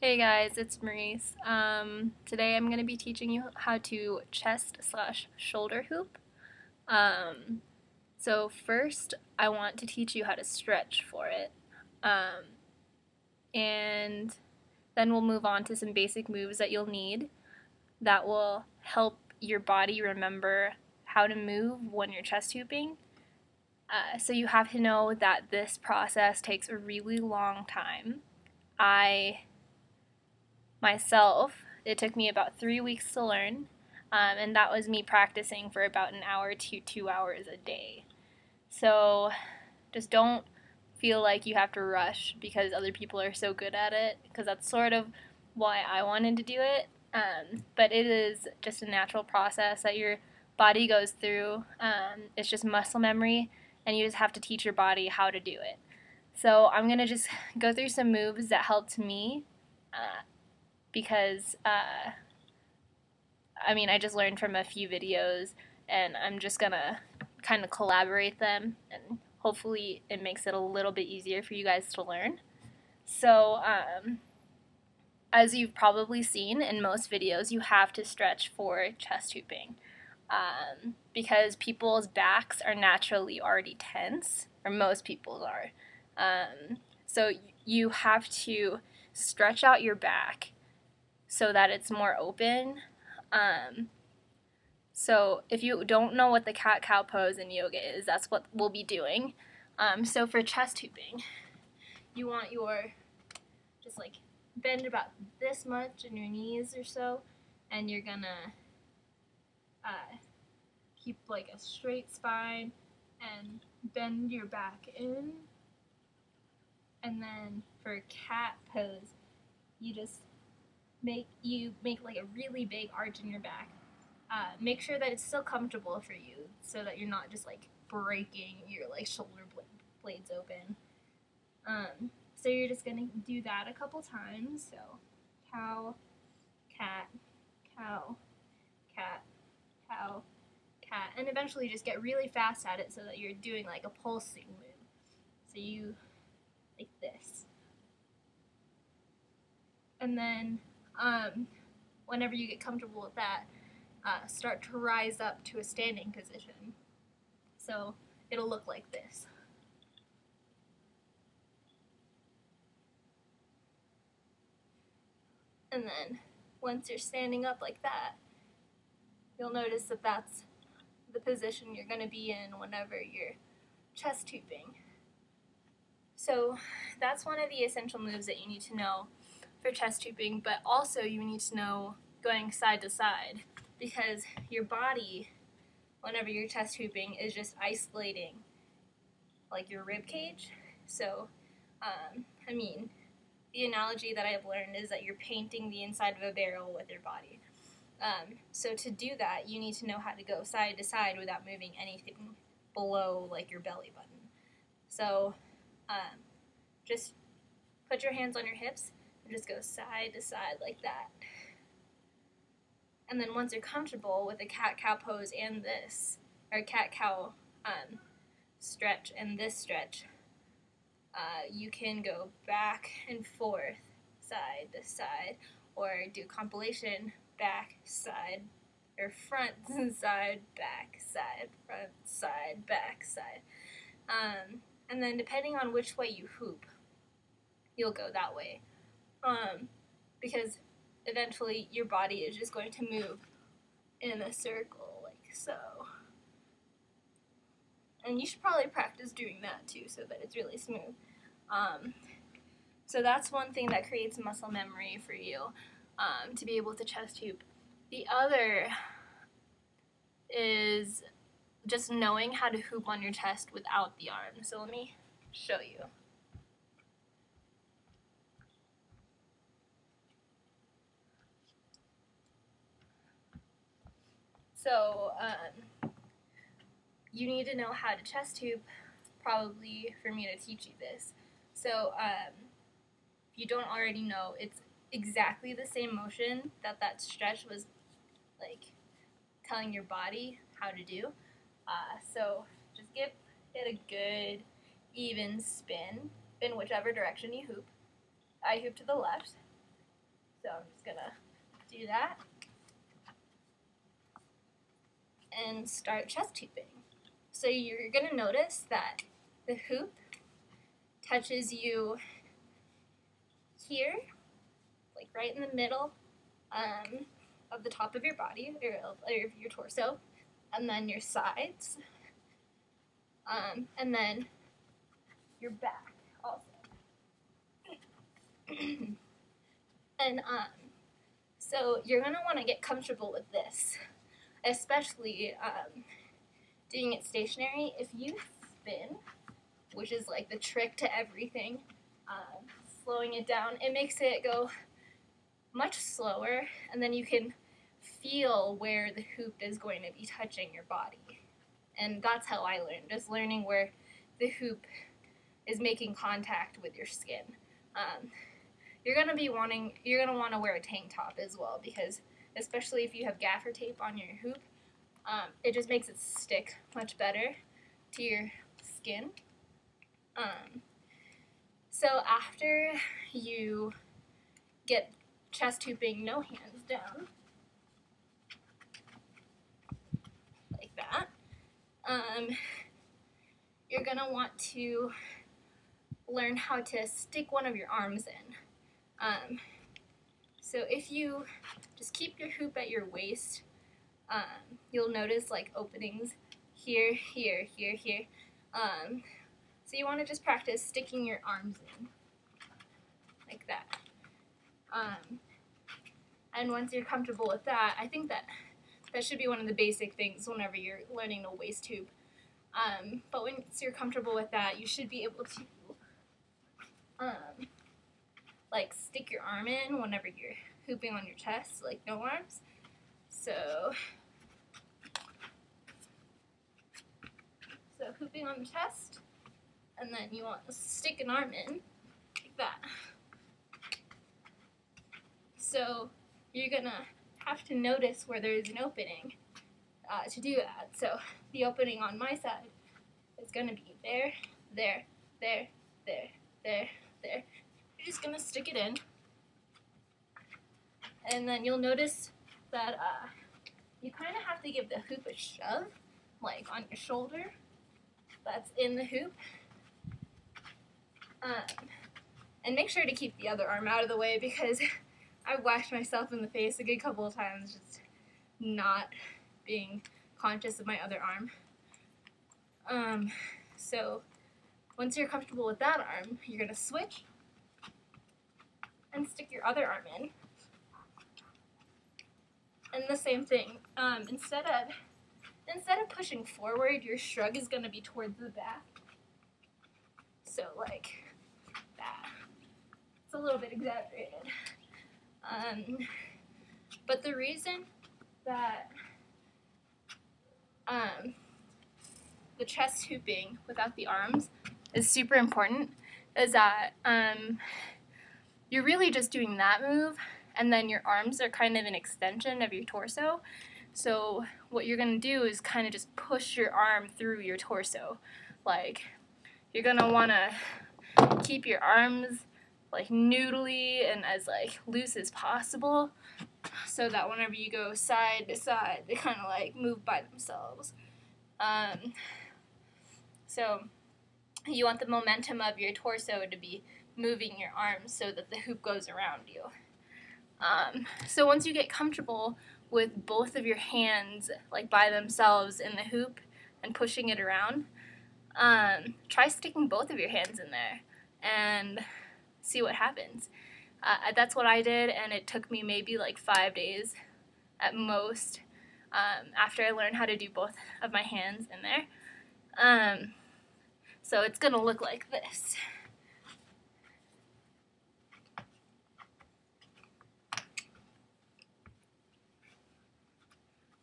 Hey guys, it's Maurice. Today I'm going to be teaching you how to chest slash shoulder hoop. Um, so first I want to teach you how to stretch for it. Um, and then we'll move on to some basic moves that you'll need that will help your body remember how to move when you're chest hooping. So you have to know that this process takes a really long time. I myself, it took me about 3 weeks to learn, and that was me practicing for about an hour to 2 hours a day. So just don't feel like you have to rush because other people are so good at it, because that's sort of why I wanted to do it. But it is just a natural process that your body goes through. It's just muscle memory, and you just have to teach your body how to do it. So I'm going to just go through some moves that helped me because I just learned from a few videos, and I'm just gonna kind of collaborate them, and hopefully it makes it a little bit easier for you guys to learn. So, as you've probably seen in most videos, you have to stretch for chest hooping because people's backs are naturally already tense, or most people's are. So you have to stretch out your back so that it's more open. So if you don't know what the cat-cow pose in yoga is, that's what we'll be doing. So for chest hooping, you want your, just like bend about this much in your knees or so, and you're gonna keep like a straight spine and bend your back in. And then for cat pose, you just make like a really big arch in your back. Make sure that it's still comfortable for you, so that you're not just like breaking your like shoulder blades open. So you're just gonna do that a couple times. So cow, cat, cow, cat, cow, cat, and eventually just get really fast at it so that you're doing like a pulsing move. So you like this, and then whenever you get comfortable with that, start to rise up to a standing position. So it'll look like this. And then once you're standing up like that, you'll notice that that's the position you're going to be in whenever you're chest hooping. So that's one of the essential moves that you need to know for chest hooping, but also you need to know going side to side, because your body, whenever you're chest hooping, is just isolating like your rib cage. So, the analogy that I've learned is that you're painting the inside of a barrel with your body. So to do that, you need to know how to go side to side without moving anything below like your belly button. So just put your hands on your hips and just go side to side like that. And then once you're comfortable with the cat-cow pose and this, or cat-cow stretch and this stretch, you can go back and forth, side to side, or do compilation, back, side, or front, side, back, side, front, side, back, side. And then depending on which way you hoop, you'll go that way. Because eventually your body is just going to move in a circle like so. And you should probably practice doing that too, so that it's really smooth. So that's one thing that creates muscle memory for you, to be able to chest hoop. The other is just knowing how to hoop on your chest without the arm. So let me show you. So you need to know how to chest hoop, probably for me to teach you this. So if you don't already know, it's exactly the same motion that stretch was like telling your body how to do. So just give it a good even spin in whichever direction you hoop. I hoop to the left, So I'm just gonna do that and start chest tubing. So you're gonna notice that the hoop touches you here, like right in the middle of the top of your body, or your torso, and then your sides, and then your back also. And so you're going to want to get comfortable with this, especially doing it stationary. If you spin, which is like the trick to everything, slowing it down, it makes it go much slower, and then you can feel where the hoop is going to be touching your body. And that's how I learned, just learning where the hoop is making contact with your skin. You're gonna want to wear a tank top as well, because especially if you have gaffer tape on your hoop, it just makes it stick much better to your skin. So after you get chest tubing, no hands down, like that, you're gonna want to learn how to stick one of your arms in. So if you just keep your hoop at your waist, you'll notice like openings here, here, here, here. So you want to just practice sticking your arms in, like that. And once you're comfortable with that, I think that should be one of the basic things whenever you're learning a waist tube. But once you're comfortable with that, you should be able to like stick your arm in whenever you're hooping on your chest, like no arms. So hooping on the chest, and then you want to stick an arm in, like that. So you're gonna have to notice where there's an opening to do that. So the opening on my side is gonna be there, there, there, there, there, there. You're just gonna stick it in, and then you'll notice that you kind of have to give the hoop a shove, like on your shoulder that's in the hoop. And make sure to keep the other arm out of the way, because I've whacked myself in the face a good couple of times just not being conscious of my other arm. So once you're comfortable with that arm, you're going to switch and stick your other arm in. And the same thing, instead of pushing forward, your shrug is going to be towards the back. So like that. It's a little bit exaggerated. But the reason that the chest hooping without the arms is super important is that you're really just doing that move, and then your arms are kind of an extension of your torso. So what you're going to do is kind of just push your arm through your torso. Like, you're going to want to keep your arms like noodly and as like loose as possible, so that whenever you go side to side, they kind of like move by themselves. So you want the momentum of your torso to be moving your arms so that the hoop goes around you. So once you get comfortable with both of your hands like by themselves in the hoop and pushing it around, try sticking both of your hands in there and see what happens. That's what I did, and it took me maybe like 5 days at most after I learned how to do both of my hands in there. So it's going to look like this.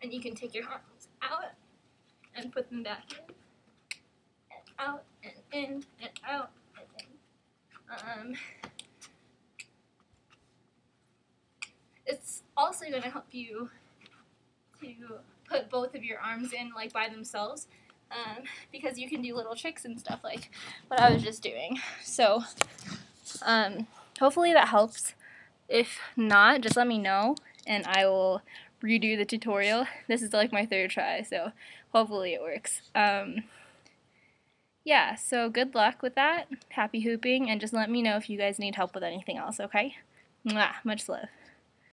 And you can take your arms out and put them back in, and out, and in, and out, and in. It's also going to help you to put both of your arms in like by themselves, because you can do little tricks and stuff like what I was just doing. So hopefully that helps. If not, just let me know and I will redo the tutorial. This is like my third try, so hopefully it works. Yeah, so good luck with that. Happy hooping, and just let me know if you guys need help with anything else, okay? Mwah, much love.